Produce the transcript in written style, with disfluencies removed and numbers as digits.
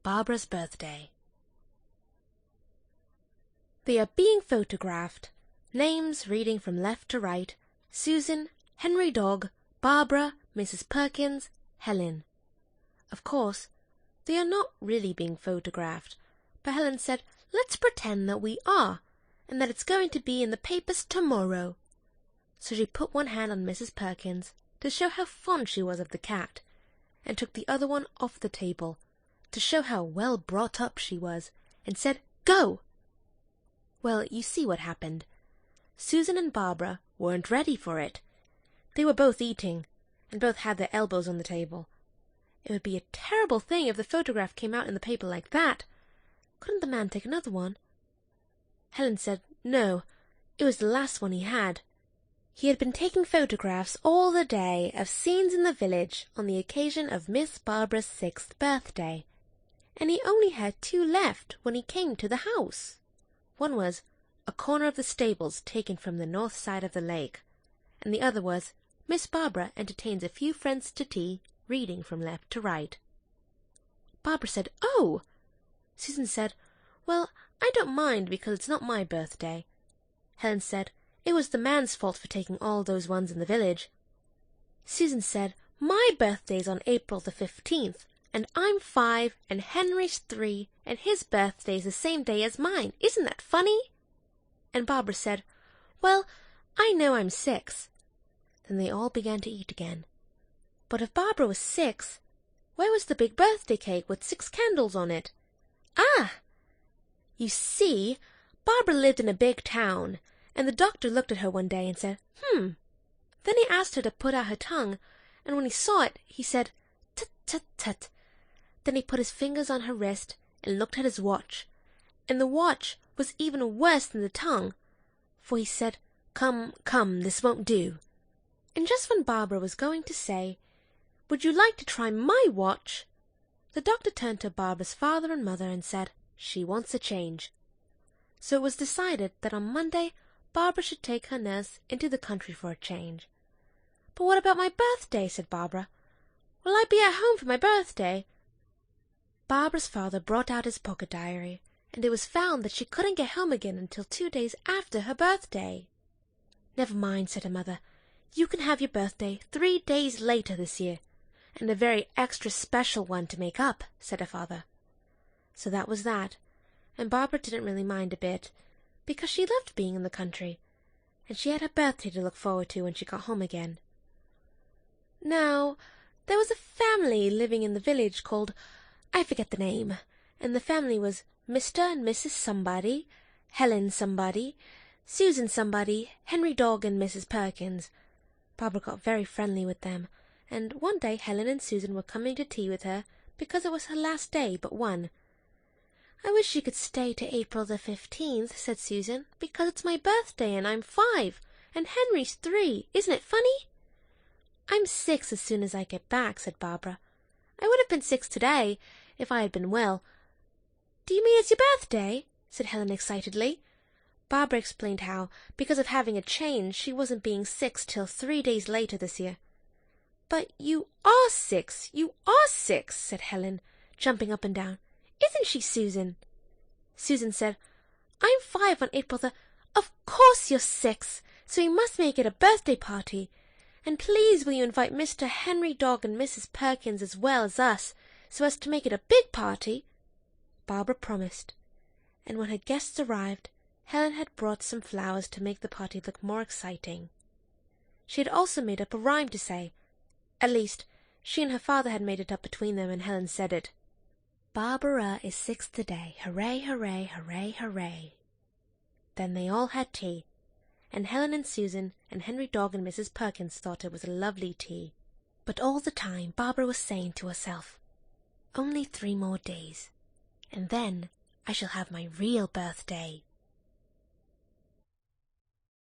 Barbara's birthday. They are being photographed. Names reading from left to right. Susan, Henry Dog, Barbara, Mrs. Perkins, Helen. Of course, they are not really being photographed, but Helen said, "Let's pretend that we are, and that it's going to be in the papers tomorrow." So she put one hand on Mrs. Perkins to show how fond she was of the cat, and took the other one off the table to show how well brought up she was, and said, "Go!" Well, you see what happened. Susan and Barbara weren't ready for it. They were both eating, and both had their elbows on the table. It would be a terrible thing if the photograph came out in the paper like that. Couldn't the man take another one? Helen said no, it was the last one he had. He had been taking photographs all the day of scenes in the village on the occasion of Miss Barbara's 6th birthday, and he only had 2 left when he came to the house. One was a corner of the stables taken from the north side of the lake, and the other was Miss Barbara entertains a few friends to tea, reading from left to right. Barbara said, "Oh!" Susan said, "Well, I don't mind because it's not my birthday." Helen said, "It was the man's fault for taking all those ones in the village." Susan said, "My birthday's on April the 15th, and I'm 5, and Henry's 3, and his birthday's the same day as mine. Isn't that funny?" And Barbara said, "Well, I know I'm 6. Then they all began to eat again. But if Barbara was 6, where was the big birthday cake with 6 candles on it? Ah! You see, Barbara lived in a big town, and the doctor looked at her one day and said, Then he asked her to put out her tongue, and when he saw it, he said, "Tut, tut, tut." Then he put his fingers on her wrist and looked at his watch, and the watch was even worse than the tongue, for he said, "Come, come, this won't do." And just when Barbara was going to say, "Would you like to try my watch?" the doctor turned to Barbara's father and mother and said, "She wants a change." So it was decided that on Monday Barbara should take her nurse into the country for a change. "But what about my birthday?" said Barbara. "Will I be at home for my birthday?" Barbara's father brought out his pocket diary, and it was found that she couldn't get home again until 2 days after her birthday. "Never mind," said her mother. "You can have your birthday 3 days later this year, and a very extra special one to make up," said her father. So that was that, and Barbara didn't really mind a bit, because she loved being in the country, and she had her birthday to look forward to when she got home again. Now, there was a family living in the village called, I forget the name, and the family was Mr. and Mrs. Somebody, Helen Somebody, Susan Somebody, Henry Dog, and Mrs. Perkins. Barbara got very friendly with them, and one day Helen and Susan were coming to tea with her because it was her last day but one. "I wish you could stay to April the 15th, said Susan, "because it's my birthday and I'm 5, and Henry's 3. Isn't it funny?" "I'm 6 as soon as I get back," said Barbara. "I would have been 6 today if I had been well." "Do you mean it's your birthday?" said Helen excitedly. Barbara explained how, because of having a change, she wasn't being 6 till 3 days later this year. "But you are 6, you are 6, said Helen, jumping up and down. "Isn't she, Susan?" Susan said, "I'm 5 on April the—" "Of course you're 6, so we must make it a birthday party. And please will you invite Mr. Henry Dog and Mrs. Perkins as well as us, so as to make it a big party?" Barbara promised, and when her guests arrived, Helen had brought some flowers to make the party look more exciting. She had also made up a rhyme to say. At least, she and her father had made it up between them, and Helen said it. "Barbara is 6 today, hooray, hooray, hooray, hooray." Then they all had tea, and Helen and Susan and Henry Dog and Mrs. Perkins thought it was a lovely tea. But all the time Barbara was saying to herself, "Only 3 more days, and then I shall have my real birthday."